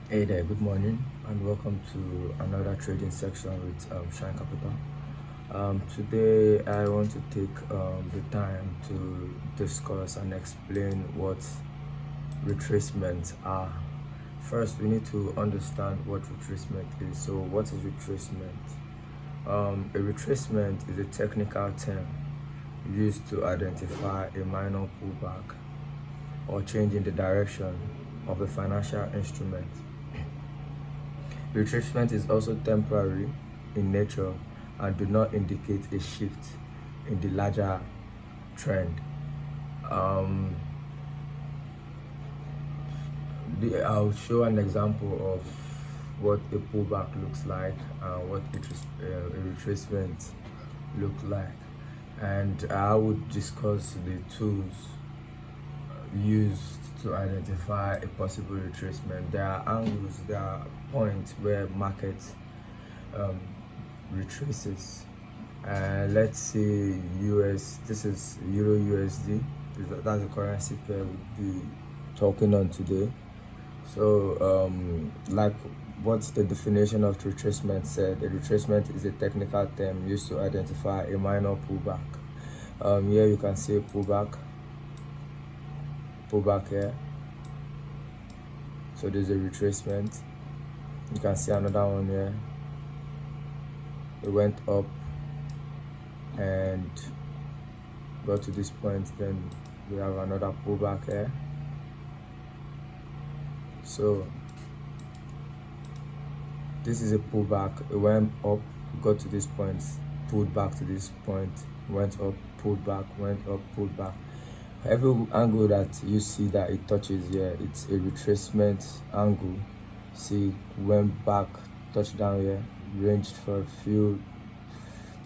Hey there, good morning and welcome to another trading section with Shine Capital. Today I want to take the time to discuss and explain what retracements are. First, we need to understand what retracement is. So what is retracement? A retracement is a technical term used to identify a minor pullback or change in the direction of a financial instrument. Retracement is also temporary in nature and do not indicate a shift in the larger trend. I'll show an example of what a pullback looks like and what a retracement looks like, and I would discuss the tools used to identify a possible retracement. There are angles, there are points where market retraces. Let's say this is Euro USD. That's the currency pair we'll be talking on today. So, like what the definition of retracement said, a retracement is a technical term used to identify a minor pullback. Here you can see a pullback here. So there's a retracement. You can see another one here. It went up and got to this point, then we have another pullback here. So this is a pullback. It went up, got to this point, pulled back to this point, went up, pulled back, went up, pulled back. Every angle that you see that it touches here, it's a retracement angle. See, went back, touched down here, ranged for a few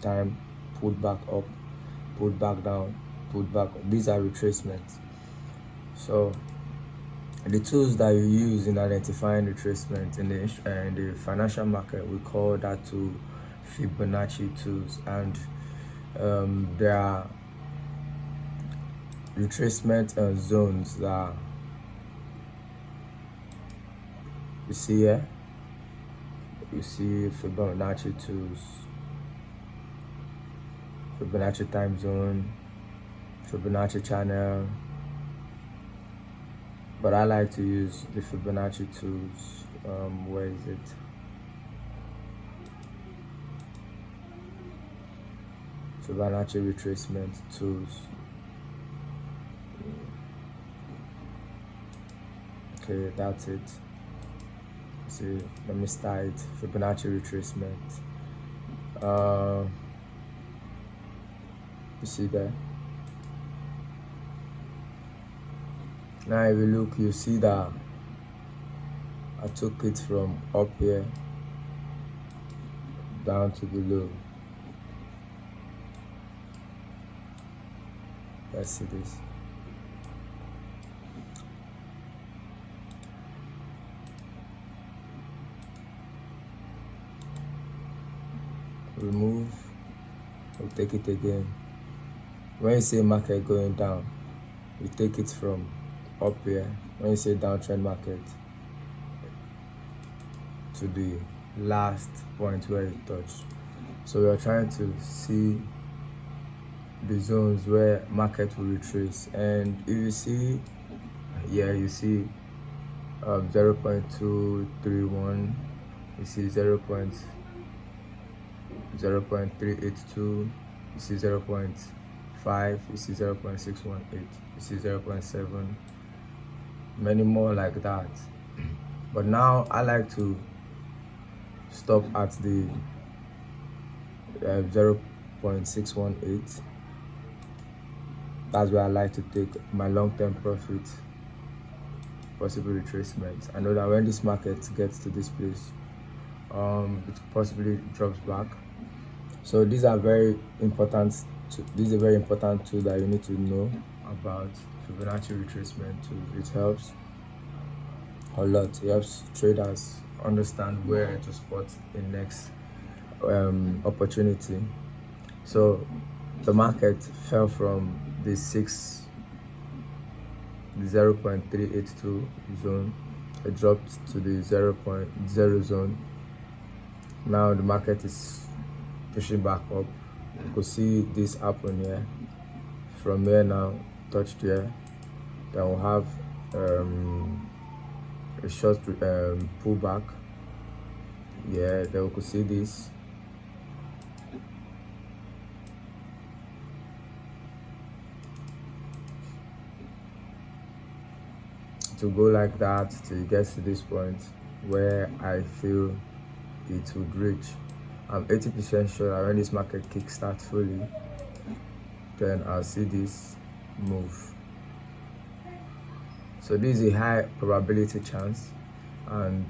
time, pulled back up, pulled back down, pulled back up. These are retracements. So the tools that you use in identifying retracement in the financial market, we call that tool Fibonacci tools, and there are retracement zones that you see here. You see Fibonacci tools, Fibonacci time zone, Fibonacci channel, but I like to use the Fibonacci tools. Where is it? Fibonacci retracement tools. Okay, that's it. See, let me start Fibonacci retracement. You see there? Now if you look, you see that I took it from up here down to below. Let's see this. Remove, we'll take it again. When you see market going down, you take it from up here. When you say downtrend market, to the last point where it touched. So we are trying to see the zones where market will retrace, and if you see here, you see 0.231, you see 0.382, you see 0.5, you see 0.618, you see 0.7, many more like that. But now I like to stop at the 0.618. That's where I like to take my long-term profit, possible retracement. I know that when this market gets to this place, it possibly drops back. So these are very important. This is a very important tool that you need to know about. Fibonacci retracement tool. It helps a lot. It helps traders understand where to spot the next opportunity. So the market fell from the 0.382 zone it dropped to the 0.0 zone. Now the market is pushing back up. You could see this happen here. From here now, touched here. Then we'll have a short pullback. Yeah, then we could see this. To go like that till it gets to this point where I feel it would reach. I'm 80% sure that when this market kickstarts fully, then I'll see this move. So this is a high probability chance, and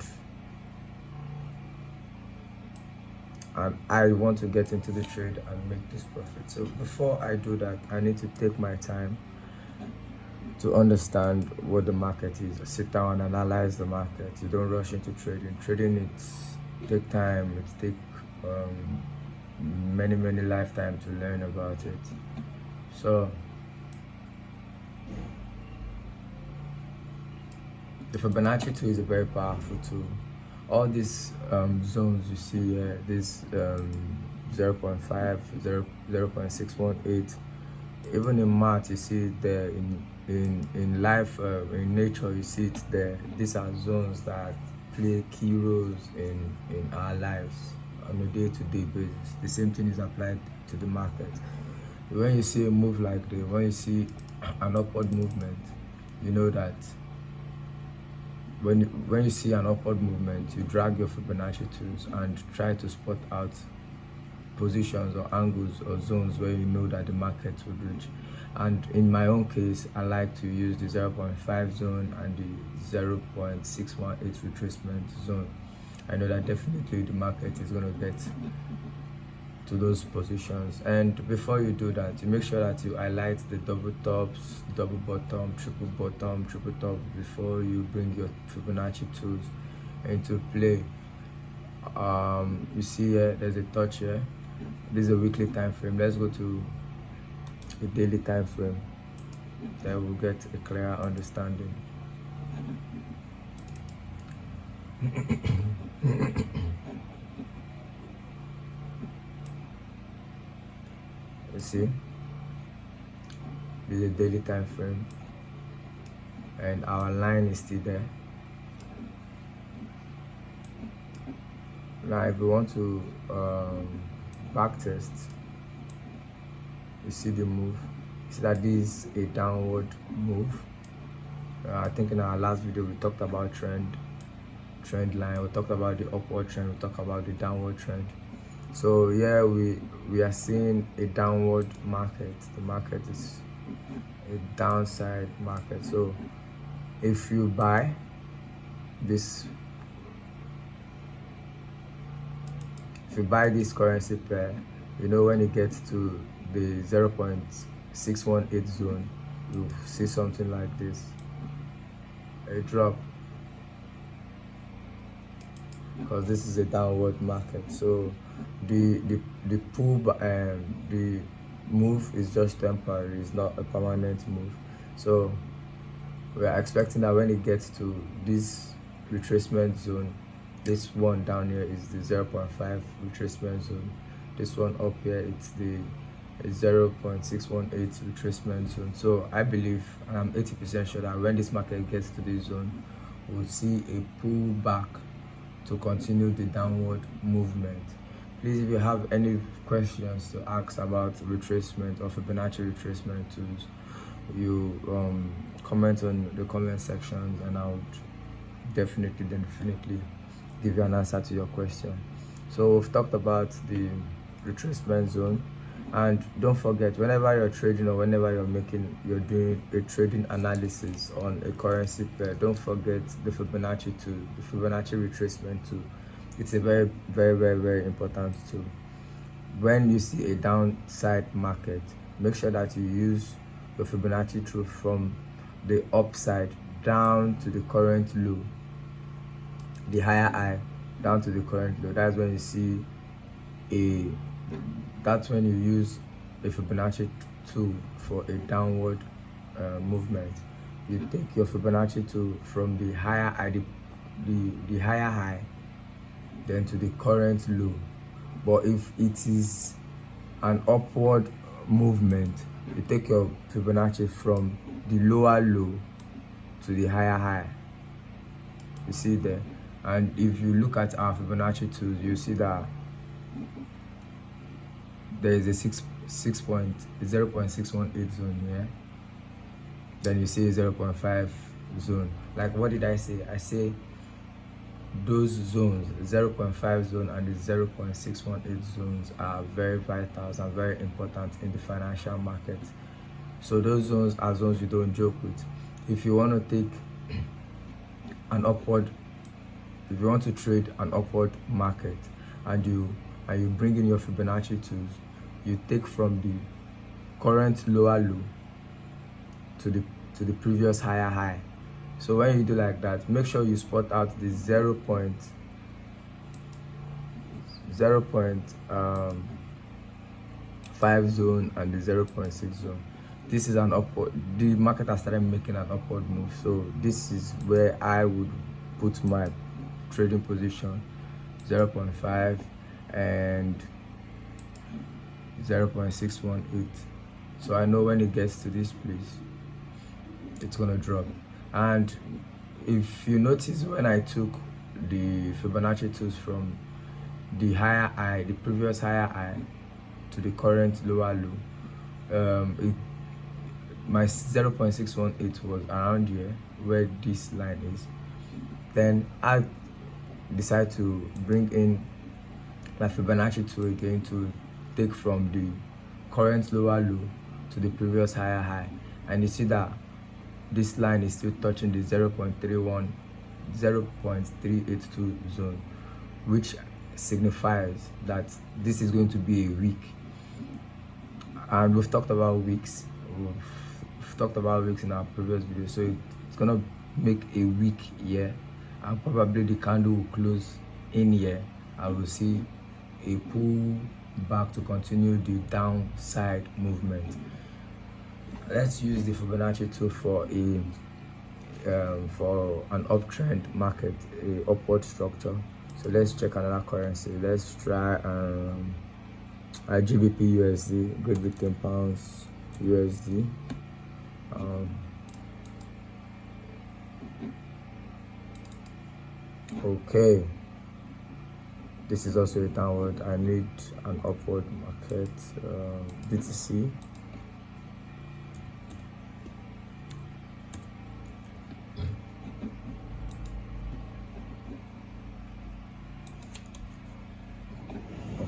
I want to get into the trade and make this profit. So before I do that, I need to take my time to understand what the market is. I sit down and analyze the market. You don't rush into trading. Trading, it take time. It take many lifetimes to learn about it. So the Fibonacci tool is a very powerful tool. All these zones you see here, this 0.5, 0.618, even in math you see it there, in life, in nature you see it there. These are zones that play key roles in our lives on a day-to-day basis. The same thing is applied to the market. When you see a move like this, when you see an upward movement, you know that when you see an upward movement, you drag your Fibonacci tools and try to spot out positions or angles or zones where you know that the market would reach. And in my own case, I like to use the 0.5 zone and the 0.618 retracement zone. I know that definitely the market is going to get to those positions. And before you do that, you make sure that you highlight the double tops, double bottom, triple top before you bring your Fibonacci tools into play. You see here, there's a touch here. This is a weekly time frame. Let's go to a daily time frame. Then we'll get a clearer understanding. You see, this is a daily time frame, and our line is still there. Now, if we want to back test, you see the move. You see that this is a downward move. I think in our last video we talked about trend line. We talked about the upward trend. We talked about the downward trend. So yeah, we are seeing a downward market. The market is a downside market. So if you buy this, currency pair, you know when it gets to the 0.618 zone, you see something like this, a drop, because this is a downward market. So the move is just temporary. It's not a permanent move. So we are expecting that when it gets to this retracement zone, this one down here is the 0.5 retracement zone. This one up here, it's the 0.618 retracement zone. So I believe, and I'm 80% sure, that when this market gets to this zone, we'll see a pullback to continue the downward movement. Please, if you have any questions to ask about retracement or Fibonacci retracement tools, you comment on the comment section, and I would definitely give you an answer to your question. So we've talked about the retracement zone, and don't forget, whenever you're trading or whenever you're doing a trading analysis on a currency pair, don't forget the Fibonacci tool, the Fibonacci retracement tool. It's a very important tool. When you see a downside market, make sure that you use the Fibonacci tool from the upside down to the current low, the higher high down to the current low. That's when you see that's when you use a Fibonacci tool for a downward movement. You take your Fibonacci tool from the higher high, the the higher high, then to the current low. But if it is an upward movement, you take your Fibonacci from the lower low to the higher high. You see there. And if you look at our Fibonacci tools, you see that there is a 0.618 zone here. Then you see 0.5 zone. Like, what did I say? I say those zones, 0.5 zone and the 0.618 zones, are very vital and very important in the financial market. So those zones are zones you don't joke with. If you want to take an upward, if you want to trade an upward market, and you bring in your Fibonacci tools, you take from the current lower low to the previous higher high. So when you do like that, make sure you spot out the 0.5 zone and the 0.6 zone. This is an upward, the market has started making an upward move. So this is where I would put my trading position, 0.5 and 0.618. So I know when it gets to this place, it's gonna drop. And if you notice, when I took the Fibonacci tools from the higher high, the previous higher high, to the current lower low, my 0.618 was around here where this line is. Then I decide to bring in my Fibonacci tool again to take from the current lower low to the previous higher high, and you see that this line is still touching the 0.382 zone, which signifies that this is going to be a week. And we've talked about weeks. We've talked about weeks in our previous video, so it's gonna make a week here, and probably the candle will close in here. I will see a pull back to continue the downside movement. Let's use the Fibonacci tool for an uptrend market, a upward structure. So let's check another currency. Let's try GBP USD, Great Britain Pounds USD. Okay, this is also a downward. I need an upward market. BTC.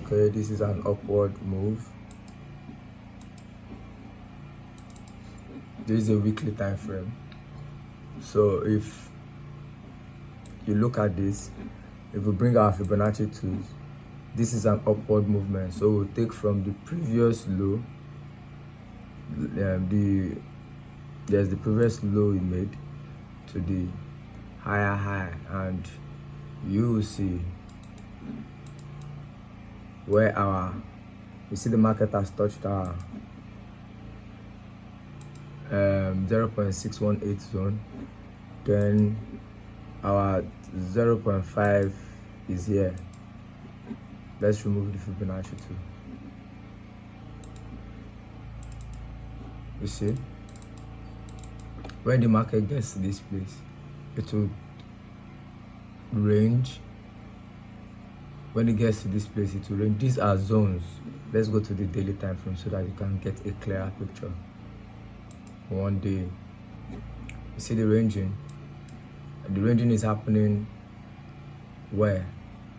Okay, this is an upward move. This is a weekly time frame. So if you look at this, if we bring our Fibonacci tools, this is an upward movement. So we'll take from the previous low, there's the previous low we made, to the higher high, and you will see where you see the market has touched our 0.618 zone. Then our 0.5 is here. Let's remove the Fibonacci tool. You see, when the market gets to this place, it will range. When it gets to this place, it will range. These are zones. Let's go to the daily time frame so that you can get a clearer picture. One day, you see the ranging. The ranging is happening where?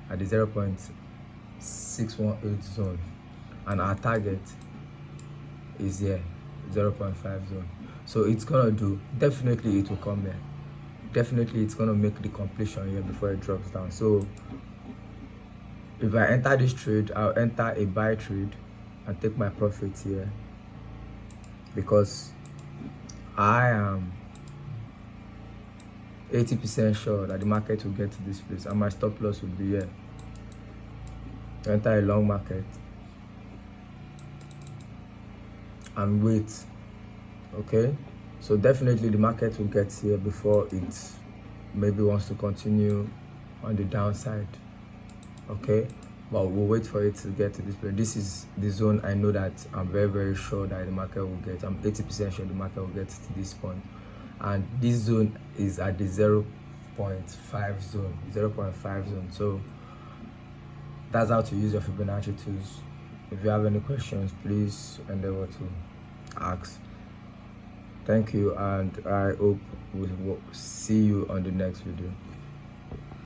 At the 0.618 zone, and our target is here, 0.5 zone. So it's gonna do, definitely it will come there. Definitely it's gonna make the completion here before it drops down. So if I enter this trade, I'll enter a buy trade and take my profits here, because I am 80% sure that the market will get to this place, and my stop loss will be here. Enter a long market and wait. Okay, so definitely the market will get here before it maybe wants to continue on the downside. Okay, but we'll wait for it to get to this place. This is the zone I know that I'm very sure that the market will get. I'm 80% sure the market will get to this point, and this zone is at the 0.5 zone, 0.5 zone. So that's how to use your Fibonacci tools. If you have any questions, please endeavor to ask. Thank you, and I hope we'll see you on the next video.